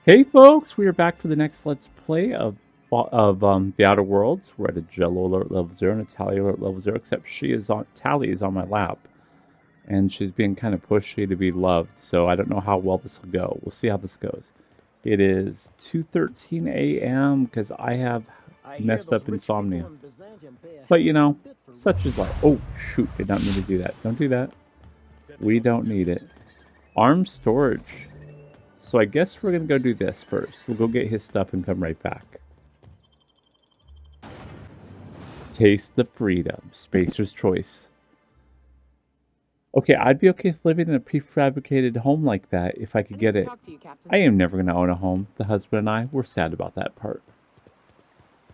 Hey folks, we are back for the next Let's Play of the Outer Worlds. We're at a Jello alert level 0 and a Tally alert level 0, except Tally is on my lap. And she's being kind of pushy to be loved, so I don't know how well this will go. We'll see how this goes. It is 2:13 a.m. because I have messed up insomnia. But you know, such is life. Oh shoot, did not mean to do that. Don't do that. We don't need it. Arm storage. So I guess we're going to go do this first. We'll go get his stuff and come right back. Taste the freedom. Spacer's choice. Okay, I'd be okay with living in a prefabricated home like that if I could get it. I am never going to own a home. The husband and I, we're sad about that part.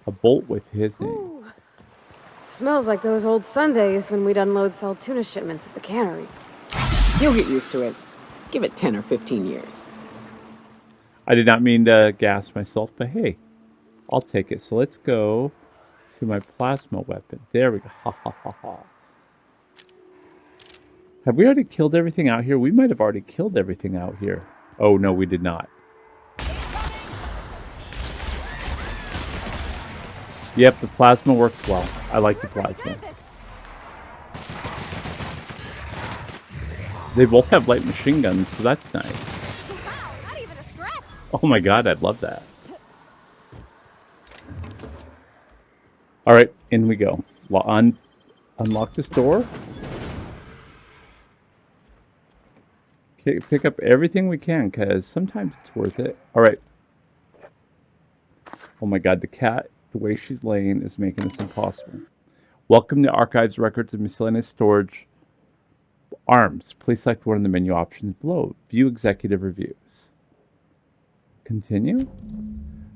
A bolt with his name. Ooh. Smells like those old Sundays when we'd unload sell tuna shipments at the cannery. You'll get used to it. Give it 10 or 15 years. I did not mean to gas myself, but hey, I'll take it. So let's go to my plasma weapon. There we go. Ha ha ha ha. Have we already killed everything out here? We might have already killed everything out here. Oh, no, we did not. Yep, the plasma works well. I like the plasma. They both have light machine guns, so that's nice. Oh my god, I'd love that. Alright, in we go. Unlock this door. Okay, pick up everything we can, because sometimes it's worth it. Alright. Oh my god, the cat, the way she's laying is making this impossible. Welcome to Archives, Records, and Miscellaneous Storage. Arms. Please select one of the menu options below. View Executive Reviews. Continue.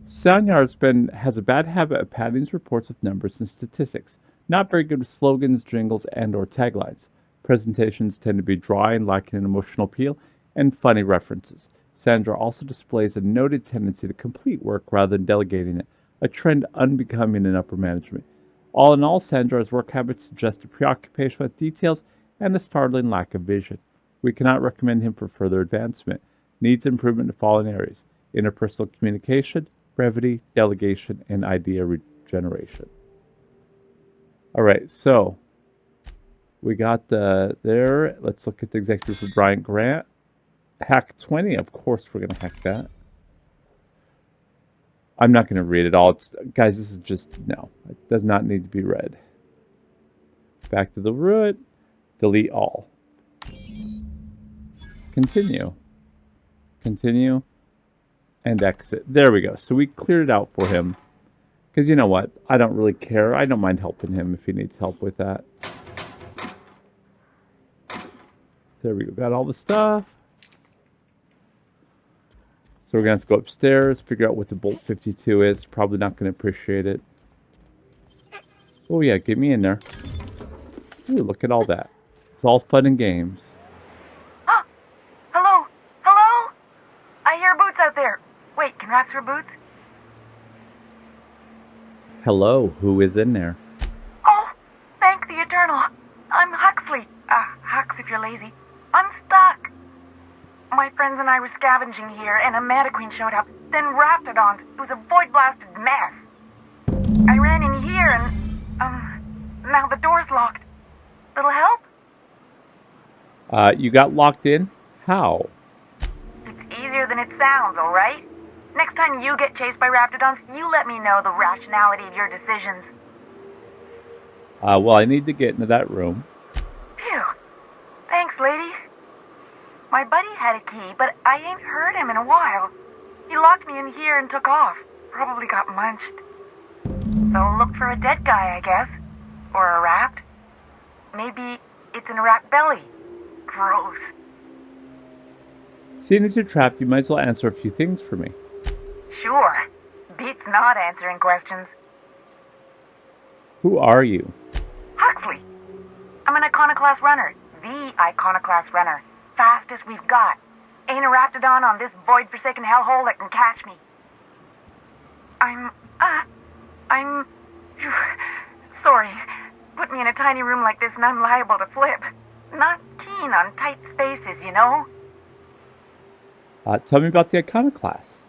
Sanyar has a bad habit of padding his reports with numbers and statistics. Not very good with slogans, jingles, and or taglines. Presentations tend to be dry and lacking an emotional appeal and funny references. Sandra also displays a noted tendency to complete work rather than delegating it, a trend unbecoming in upper management. All in all, Sandra's work habits suggest a preoccupation with details and a startling lack of vision. We cannot recommend him for further advancement. Needs improvement in the following areas: interpersonal communication, brevity, delegation, and idea regeneration. Alright, so we got there. Let's look at the executive for Bryant Grant. Hack 20, of course we're going to hack that. I'm not going to read it all. Guys, this is just, no. It does not need to be read. Back to the root. Delete all. Continue. Continue. And exit. There we go. So we cleared it out for him. Because you know what? I don't really care. I don't mind helping him if he needs help with that. There we go. Got all the stuff. So we're going to have to go upstairs, figure out what the Bolt 52 is. Probably not going to appreciate it. Oh yeah, get me in there. Ooh, look at all that. It's all fun and games. Huh? Hello? Hello? I hear boots out there. Wait, can rats wear boots? Hello, who is in there? Oh, thank the Eternal. I'm Huxley. Hux if you're lazy. I'm stuck. My friends and I were scavenging here, and a Mantiqueen showed up. Then Raptidons. It was a void-blasted mess. I ran in here and, now the door's locked. Little help? You got locked in? How? It's easier than it sounds, alright? Next time you get chased by Raptidons, you let me know the rationality of your decisions. Well, I need to get into that room. Phew. Thanks, lady. My buddy had a key, but I ain't heard him in a while. He locked me in here and took off. Probably got munched. So look for a dead guy, I guess. Or a rat. Maybe it's in a rat belly. Gross. Seeing as you're trapped, you might as well answer a few things for me. Sure. Beats not answering questions. Who are you? Huxley. I'm an Iconoclast runner. The Iconoclast runner. Fastest we've got. Ain't a Raptidon on this void-forsaken hellhole that can catch me. I'm... Sorry. Put me in a tiny room like this and I'm liable to flip. Not keen on tight spaces, you know? Tell me about the Iconoclasts.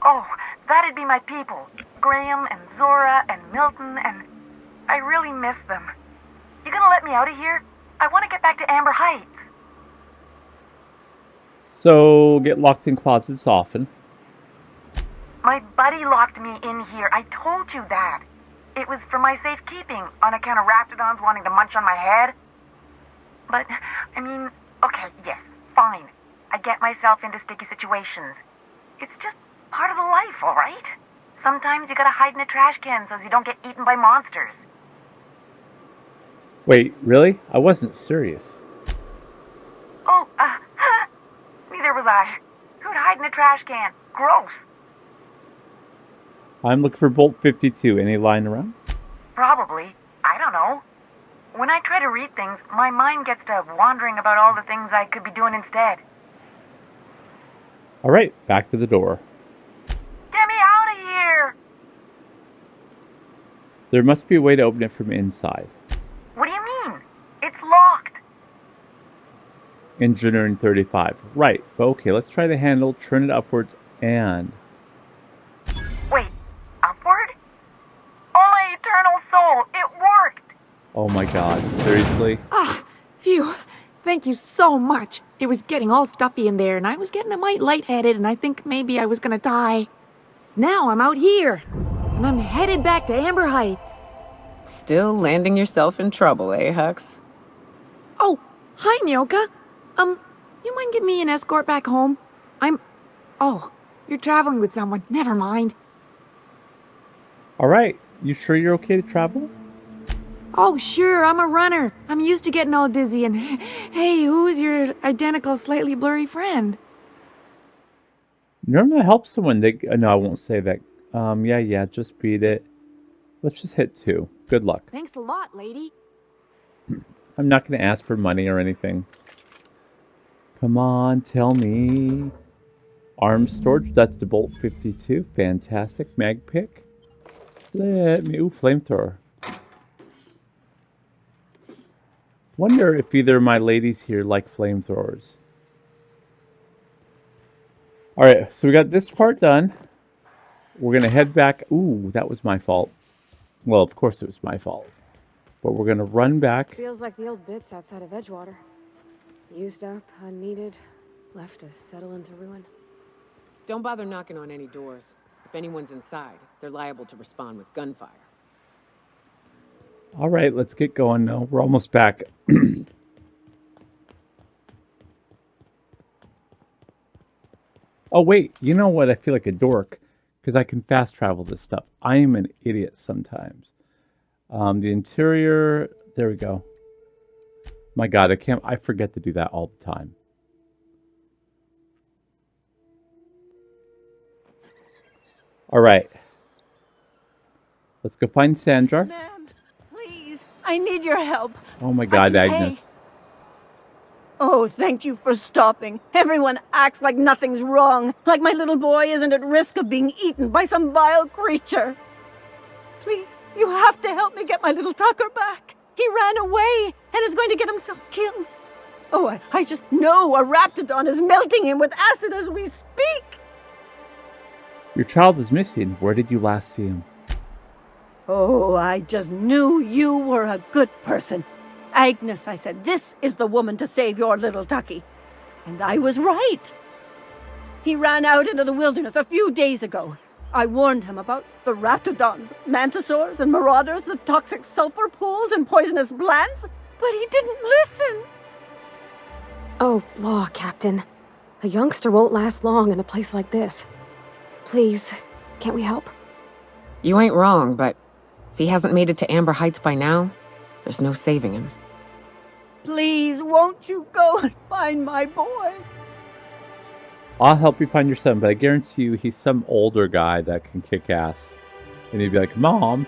Oh, that'd be my people. Graham and Zora and Milton and... I really miss them. You gonna let me out of here? I want to get back to Amber Heights. So, get locked in closets often. My buddy locked me in here. I told you that. It was for my safekeeping, on account of raptidons wanting to munch on my head. But, I mean, okay, yes, fine. I get myself into sticky situations. It's just part of the life, all right? Sometimes you gotta hide in a trash can so you don't get eaten by monsters. Wait, really? I wasn't serious. Oh, neither was I. Who'd hide in a trash can? Gross. I'm looking for Bolt 52. Any lying around? Probably. I don't know. When I try to read things, my mind gets to wandering about all the things I could be doing instead. All right, back to the door. Get me out of here! There must be a way to open it from inside. What do you mean? It's locked. Engineering 35. Right, but okay, let's try the handle, turn it upwards, and... Wait, upward? Oh, my eternal soul, it worked! Oh my god, seriously? Ah, phew. Thank you so much. It was getting all stuffy in there, and I was getting a mite lightheaded, and I think maybe I was gonna die. Now I'm out here, and I'm headed back to Amber Heights. Still landing yourself in trouble, eh, Hux? Oh, hi, Nyoka. You mind giving me an escort back home? Oh, you're traveling with someone. Never mind. Alright, you sure you're okay to travel? Oh, sure, I'm a runner. I'm used to getting all dizzy, and hey, who's your identical, slightly blurry friend? Normally I help someone, no, I won't say that. Yeah, just beat it. Let's just hit 2. Good luck. Thanks a lot, lady. I'm not going to ask for money or anything. Come on, tell me. Arms storage, that's the Bolt 52. Fantastic. Mag pick. Let me... Ooh, flamethrower. Wonder if either of my ladies here like flamethrowers. Alright, so we got this part done. We're going to head back. Ooh, that was my fault. Well, of course it was my fault. But we're going to run back. Feels like the old bits outside of Edgewater. Used up, unneeded, left to settle into ruin. Don't bother knocking on any doors. If anyone's inside, they're liable to respond with gunfire. Alright, let's get going now. We're almost back. Oh, wait. You know what? I feel like a dork. Because I can fast travel this stuff. I am an idiot sometimes. The interior... There we go. My god, I forget to do that all the time. Alright. Let's go find Sandra. Ma'am, please, I need your help. Oh my god, I can Agnes. pay. Oh, thank you for stopping. Everyone acts like nothing's wrong, like my little boy isn't at risk of being eaten by some vile creature. Please, you have to help me get my little Tucker back. He ran away and is going to get himself killed. Oh, I just know a raptidon is melting him with acid as we speak. Your child is missing. Where did you last see him? Oh, I just knew you were a good person. Agnes, I said, this is the woman to save your little Tucky. And I was right. He ran out into the wilderness a few days ago. I warned him about the raptidons, mantisaurs, and marauders, the toxic sulfur pools and poisonous plants, but he didn't listen. Oh, law, Captain. A youngster won't last long in a place like this. Please, can't we help? You ain't wrong, but if he hasn't made it to Amber Heights by now, there's no saving him. Please, won't you go and find my boy? I'll help you find your son, but I guarantee you he's some older guy that can kick ass. And he'd be like, Mom.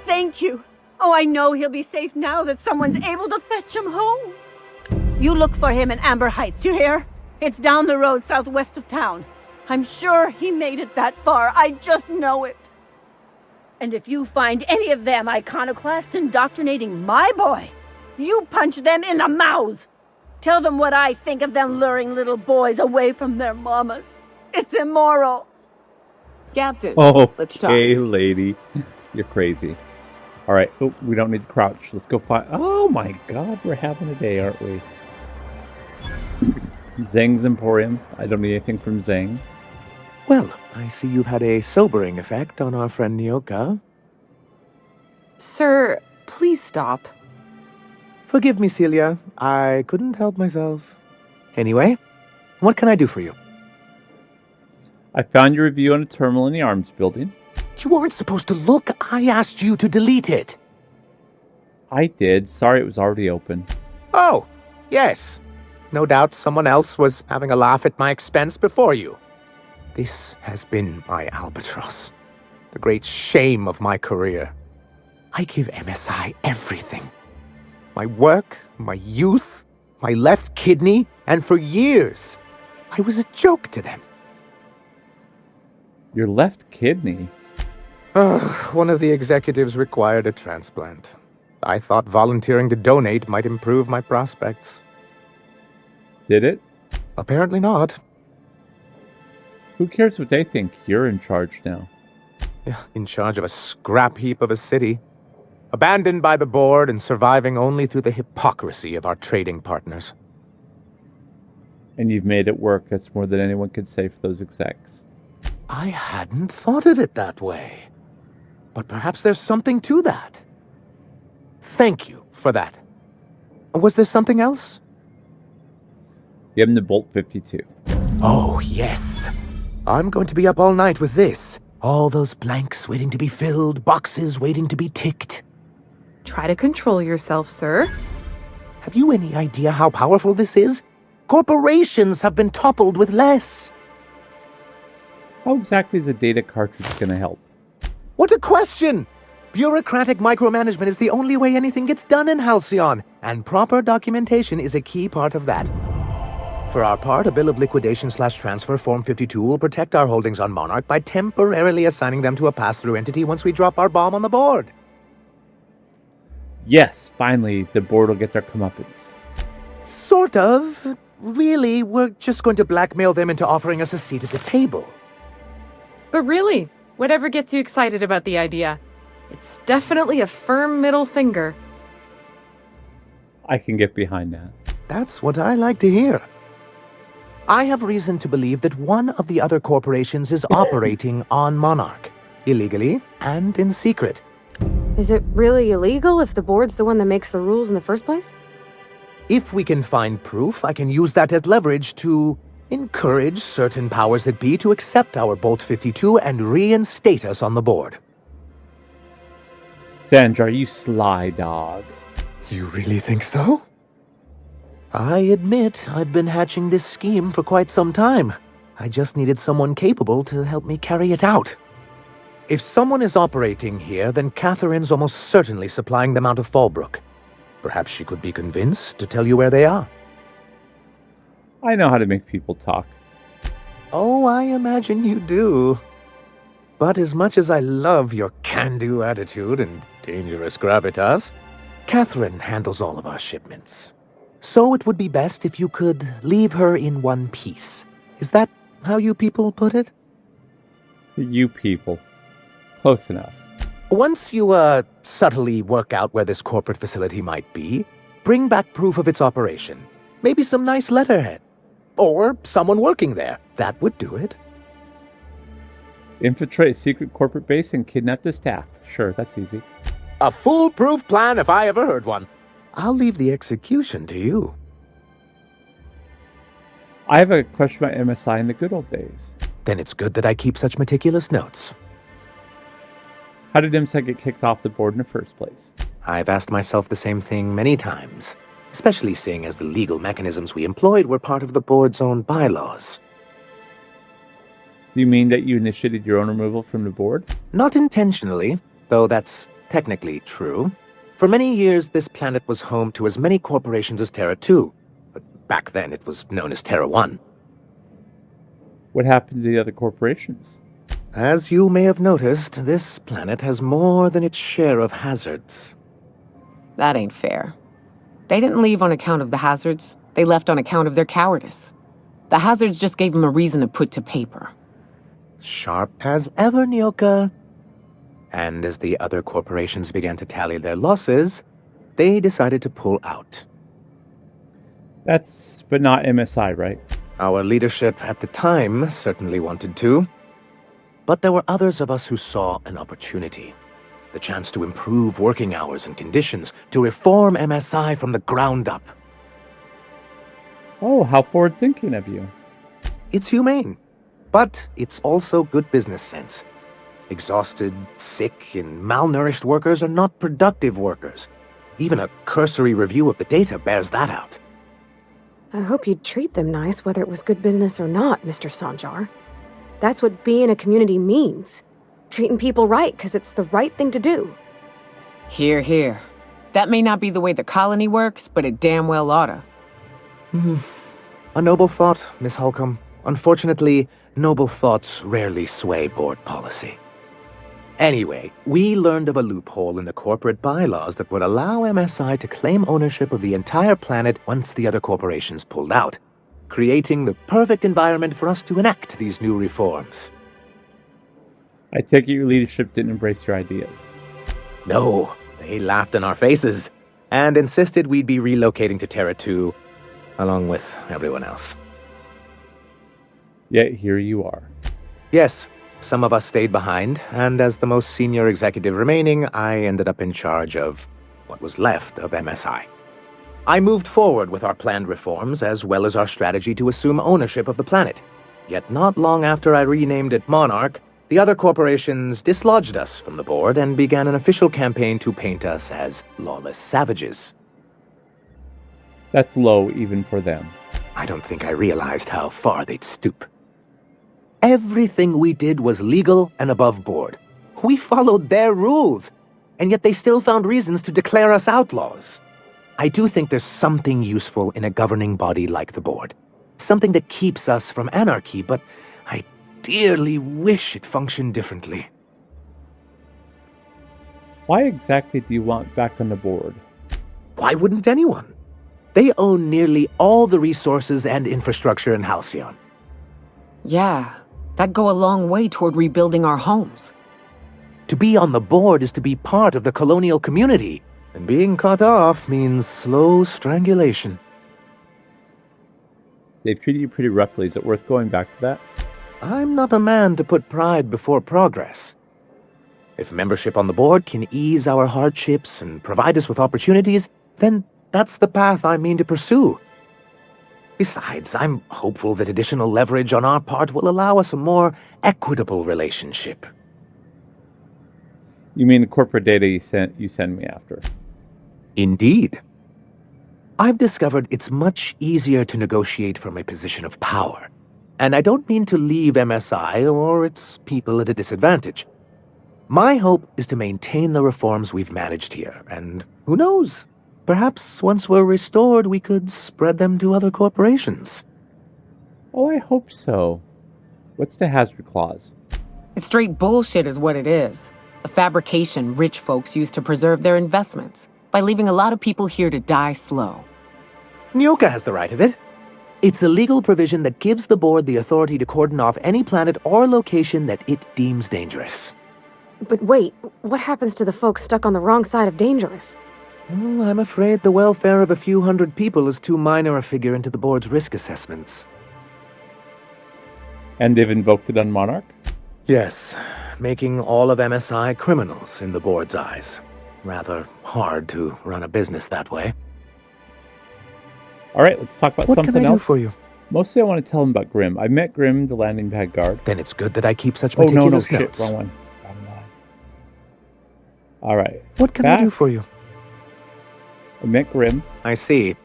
Thank you. Oh, I know he'll be safe now that someone's able to fetch him home. You look for him in Amber Heights, you hear? It's down the road southwest of town. I'm sure he made it that far. I just know it. And if you find any of them iconoclasts indoctrinating my boy, you punch them in the mouths. Tell them what I think of them luring little boys away from their mamas. It's immoral. Captain, Oh, let's talk. okay, lady. You're crazy. All right. Oh, we don't need to crouch. Let's go find. Oh my God, we're having a day, aren't we? Zhang's Emporium. I don't need anything from Zhang. Well, I see you've had a sobering effect on our friend Nyoka. Sir, please stop. Forgive me, Celia. I couldn't help myself. Anyway, what can I do for you? I found your review on a terminal in the arms building. You weren't supposed to look. I asked you to delete it. I did. Sorry, it was already open. Oh, yes. No doubt someone else was having a laugh at my expense before you. This has been my albatross. The great shame of my career. I give MSI everything. My work, my youth, my left kidney, and for years, I was a joke to them. Your left kidney? One of the executives required a transplant. I thought volunteering to donate might improve my prospects. Did it? Apparently not. Who cares what they think? You're in charge now. In charge of a scrap heap of a city. Abandoned by the board and surviving only through the hypocrisy of our trading partners. And you've made it work. That's more than anyone could say for those execs. I hadn't thought of it that way. But perhaps there's something to that. Thank you for that. Was there something else? Give him the Bolt 52. Oh, yes. I'm going to be up all night with this. All those blanks waiting to be filled, boxes waiting to be ticked. Try to control yourself, sir. Have you any idea how powerful this is? Corporations have been toppled with less. How exactly is a data cartridge going to help? What a question! Bureaucratic micromanagement is the only way anything gets done in Halcyon, and proper documentation is a key part of that. For our part, a bill of liquidation/transfer Form 52 will protect our holdings on Monarch by temporarily assigning them to a pass-through entity once we drop our bomb on the board. Yes, finally, the board will get their comeuppance. Sort of. Really, we're just going to blackmail them into offering us a seat at the table. But really, whatever gets you excited about the idea, it's definitely a firm middle finger. I can get behind that. That's what I like to hear. I have reason to believe that one of the other corporations is operating on Monarch, illegally and in secret. Is it really illegal if the board's the one that makes the rules in the first place? If we can find proof, I can use that as leverage to encourage certain powers that be to accept our Bolt 52 and reinstate us on the board. Sandra, you sly dog. You really think so? I admit I've been hatching this scheme for quite some time. I just needed someone capable to help me carry it out. If someone is operating here, then Catherine's almost certainly supplying them out of Fallbrook. Perhaps she could be convinced to tell you where they are. I know how to make people talk. Oh, I imagine you do. But as much as I love your can-do attitude and dangerous gravitas, Catherine handles all of our shipments. So it would be best if you could leave her in one piece. Is that how you people put it? You people. Close enough. Once you, subtly work out where this corporate facility might be, bring back proof of its operation. Maybe some nice letterhead. Or someone working there. That would do it. Infiltrate a secret corporate base and kidnap the staff. Sure, that's easy. A foolproof plan if I ever heard one. I'll leave the execution to you. I have a question about MSI in the good old days. Then it's good that I keep such meticulous notes. How did MSI get kicked off the board in the first place? I've asked myself the same thing many times, especially seeing as the legal mechanisms we employed were part of the board's own bylaws. Do you mean that you initiated your own removal from the board? Not intentionally, though that's technically true. For many years, this planet was home to as many corporations as Terra 2, but back then it was known as Terra 1. What happened to the other corporations? As you may have noticed, this planet has more than its share of hazards. That ain't fair. They didn't leave on account of the hazards. They left on account of their cowardice. The hazards just gave them a reason to put to paper. Sharp as ever, Nyoka. And as the other corporations began to tally their losses, they decided to pull out. But not MSI, right? Our leadership at the time certainly wanted to. But there were others of us who saw an opportunity. The chance to improve working hours and conditions, to reform MSI from the ground up. Oh, how forward-thinking of you. It's humane, but it's also good business sense. Exhausted, sick, and malnourished workers are not productive workers. Even a cursory review of the data bears that out. I hope you'd treat them nice, whether it was good business or not, Mr. Sanjar. That's what being a community means. Treating people right, because it's the right thing to do. Here, here. That may not be the way the colony works, but it damn well oughta. A noble thought, Miss Holcomb. Unfortunately, noble thoughts rarely sway board policy. Anyway, we learned of a loophole in the corporate bylaws that would allow MSI to claim ownership of the entire planet once the other corporations pulled out, creating the perfect environment for us to enact these new reforms. I take it your leadership didn't embrace your ideas. No, they laughed in our faces and insisted we'd be relocating to Terra 2, along with everyone else. Yet here you are. Yes, some of us stayed behind, and as the most senior executive remaining, I ended up in charge of what was left of MSI. I moved forward with our planned reforms, as well as our strategy to assume ownership of the planet. Yet not long after I renamed it Monarch, the other corporations dislodged us from the board and began an official campaign to paint us as lawless savages. That's low even for them. I don't think I realized how far they'd stoop. Everything we did was legal and above board. We followed their rules, and yet they still found reasons to declare us outlaws. I do think there's something useful in a governing body like the board. Something that keeps us from anarchy, but I dearly wish it functioned differently. Why exactly do you want back on the board? Why wouldn't anyone? They own nearly all the resources and infrastructure in Halcyon. Yeah, that'd go a long way toward rebuilding our homes. To be on the board is to be part of the colonial community, and being cut off means slow strangulation. They've treated you pretty roughly. Is it worth going back to that? I'm not a man to put pride before progress. If membership on the board can ease our hardships and provide us with opportunities, then that's the path I mean to pursue. Besides, I'm hopeful that additional leverage on our part will allow us a more equitable relationship. You mean the corporate data you send me after? Indeed. I've discovered it's much easier to negotiate from a position of power. And I don't mean to leave MSI or its people at a disadvantage. My hope is to maintain the reforms we've managed here, and who knows? Perhaps once we're restored, we could spread them to other corporations. Oh, I hope so. What's the hazard clause? It's straight bullshit is what it is. A fabrication rich folks use to preserve their investments by leaving a lot of people here to die slow. Nyoka has the right of it. It's a legal provision that gives the board the authority to cordon off any planet or location that it deems dangerous. But wait, what happens to the folks stuck on the wrong side of dangerous? Well, I'm afraid the welfare of a few hundred people is too minor a figure into the board's risk assessments. And they've invoked it on Monarch? Yes, making all of MSI criminals in the board's eyes. Rather hard to run a business that way. All right, let's talk about something else. What can I do for you? Mostly I want to tell him about Grim. I met Grim, the landing pad guard. Then it's good that I keep such Oh, no, meticulous shit, notes. wrong one. All right. What can I do for you? I met Grim. I see.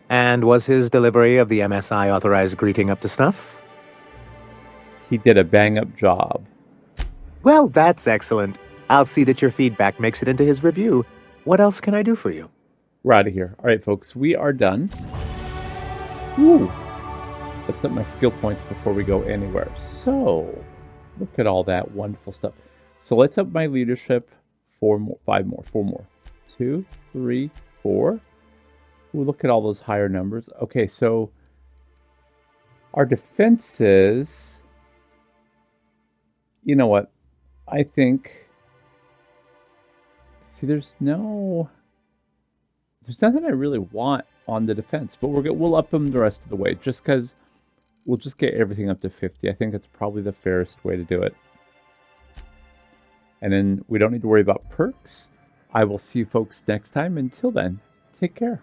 And was his delivery of the MSI authorized greeting up to snuff? He did a bang-up job. Well, that's excellent. I'll see that your feedback makes it into his review. What else can I do for you? We're out of here. All right, folks, we are done. Woo! Let's up my skill points before we go anywhere. So, look at all that wonderful stuff. So let's up my leadership. 4 more, 5 more, 4 more. 2, 3, 4. Ooh, look at all those higher numbers. Okay, so our defenses You know what? I think. See, there's nothing I really want on the defense, but we'll up them the rest of the way, just because we'll just get everything up to 50. I think that's probably the fairest way to do it. And then we don't need to worry about perks. I will see you folks next time. Until then, take care.